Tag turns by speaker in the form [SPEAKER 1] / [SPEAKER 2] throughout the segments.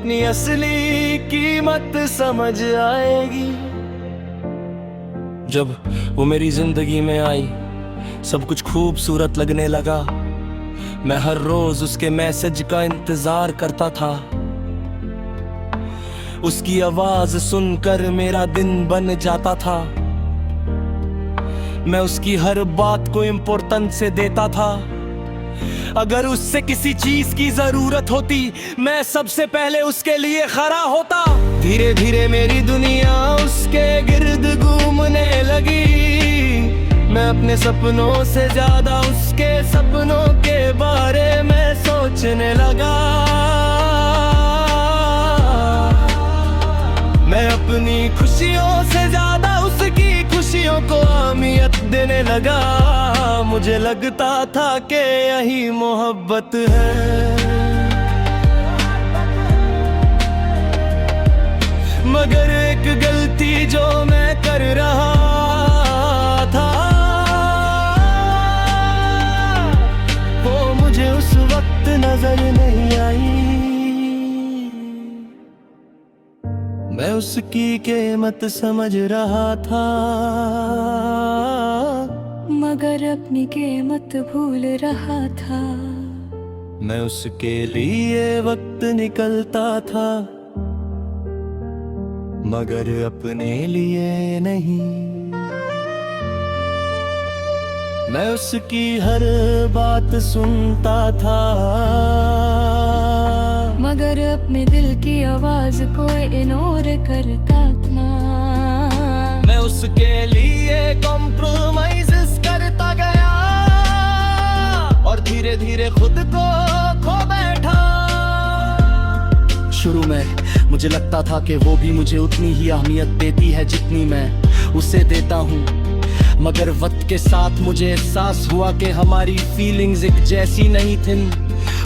[SPEAKER 1] अपनी असली कीमत समझ आएगी। जब वो मेरी जिंदगी में आई, सब कुछ खूबसूरत लगने लगा। मैं हर रोज उसके मैसेज का इंतजार करता था। उसकी आवाज सुनकर मेरा दिन बन जाता था। मैं उसकी हर बात को इम्पोर्टेंस से देता था। अगर उससे किसी चीज की जरूरत होती, मैं सबसे पहले उसके लिए खड़ा होता। धीरे धीरे मेरी दुनिया उसके गिर्द घूमने लगी। मैं अपने सपनों से ज्यादा उसके सपनों के बारे में सोचने लगा। मैं अपनी खुशियों से ज्यादा उसकी खुशियों को अहमियत देने लगा। मुझे लगता था कि यही मोहब्बत है, मगर एक गलती जो मैं कर रहा था, वो मुझे उस वक्त नजर नहीं आई। मैं उसकी कीमत समझ रहा था,
[SPEAKER 2] मगर अपनी कीमत भूल रहा था।
[SPEAKER 1] मैं उसके लिए वक्त निकलता था, मगर अपने लिए नहीं। मैं उसकी हर बात सुनता था,
[SPEAKER 2] मगर अपने दिल की आवाज को इग्नोर करता था।
[SPEAKER 1] मैं उसके लिए कॉम्प्रोमाइज़ करता गया और धीरे धीरे खुद को खो बैठा। शुरू में मुझे लगता था कि वो भी मुझे उतनी ही अहमियत देती है जितनी मैं उसे देता हूँ, मगर वक्त के साथ मुझे एहसास हुआ कि हमारी फीलिंग्स एक जैसी नहीं थीं।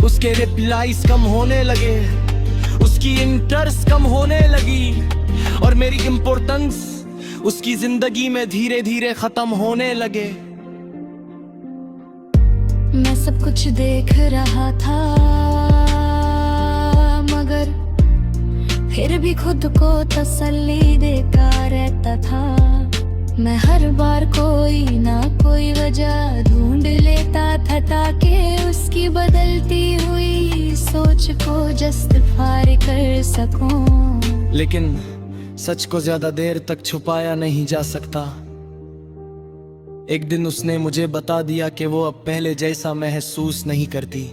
[SPEAKER 1] उसके रिप्लाईज कम होने लगे, उसकी इंटरेस्ट कम होने लगी और मेरी इम्पोर्टेंस उसकी जिंदगी में धीरे धीरे खत्म होने लगे।
[SPEAKER 2] मैं सब कुछ देख रहा था, मगर फिर भी खुद को तसल्ली देता रहता था। मैं हर बार कोई ना कोई वजह ढूंढ लेता था ताकि उसकी बदलती हुई सोच को जस्टिफाई कर सकूं।
[SPEAKER 1] लेकिन सच को ज्यादा देर तक छुपाया नहीं जा सकता। एक दिन उसने मुझे बता दिया कि वो अब पहले जैसा महसूस नहीं करती।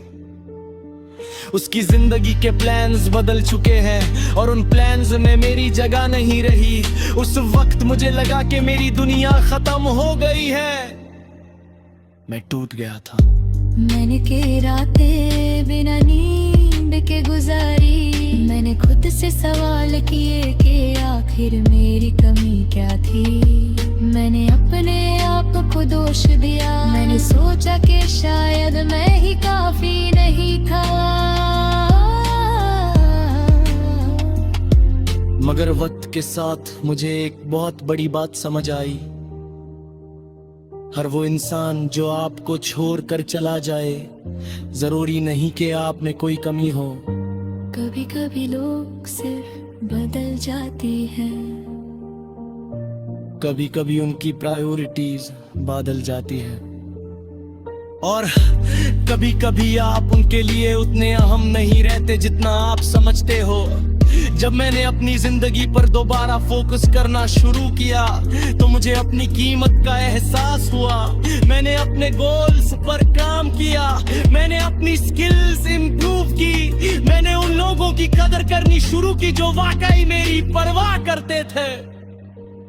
[SPEAKER 1] उसकी जिंदगी के प्लान्स बदल चुके हैं और उन प्लान्स में मेरी जगह नहीं रही। उस वक्त मुझे लगा कि मेरी दुनिया खत्म हो गई है। मैं टूट गया था।
[SPEAKER 2] मैंने के रातें बिना नींद के गुजारी। मैंने खुद से सवाल किए कि आखिर मेरी कमी क्या थी। मैंने अपने आप को दोष दिया। मैंने सोचा कि शायद मैं ही काफी नहीं था,
[SPEAKER 1] मगर वक्त के साथ मुझे एक बहुत बड़ी बात समझ आई। हर वो इंसान जो आपको छोड़कर चला जाए, जरूरी नहीं कि आप में कोई कमी हो।
[SPEAKER 2] कभी कभी लोग सिर्फ बदल जाती हैं।
[SPEAKER 1] कभी कभी उनकी प्रायोरिटीज बदल जाती है और कभी कभी आप उनके लिए उतने अहम नहीं रहते जितना आप समझते हो। जब मैंने अपनी जिंदगी पर दोबारा फोकस करना शुरू किया तो मुझे अपनी कीमत का एहसास हुआ। मैंने अपने गोल्स पर काम किया, मैंने अपनी स्किल्स इंप्रूव की। मैंने उन लोगों की कदर करनी शुरू की जो वाकई मेरी परवाह करते थे।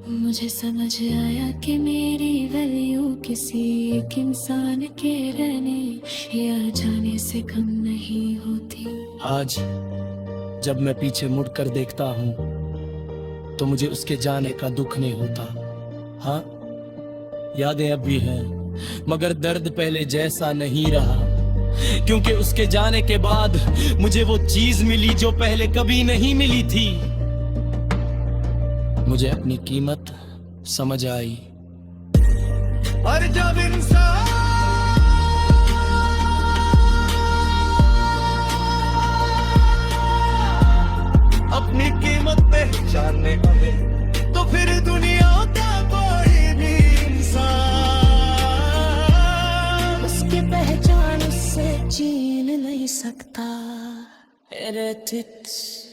[SPEAKER 2] मुझे समझ आया कि मेरी वैल्यू किसी एक इंसान के रहने या जाने से कम नहीं होती।
[SPEAKER 1] आज जब मैं पीछे मुड़कर देखता हूँ तो मुझे उसके जाने का दुख नहीं होता। हाँ, यादें अब भी हैं, मगर दर्द पहले जैसा नहीं रहा, क्योंकि उसके जाने के बाद मुझे वो चीज मिली जो पहले कभी नहीं मिली थी। मुझे अपनी कीमत समझ आई। और जब इंसान
[SPEAKER 2] सकता। Edit it.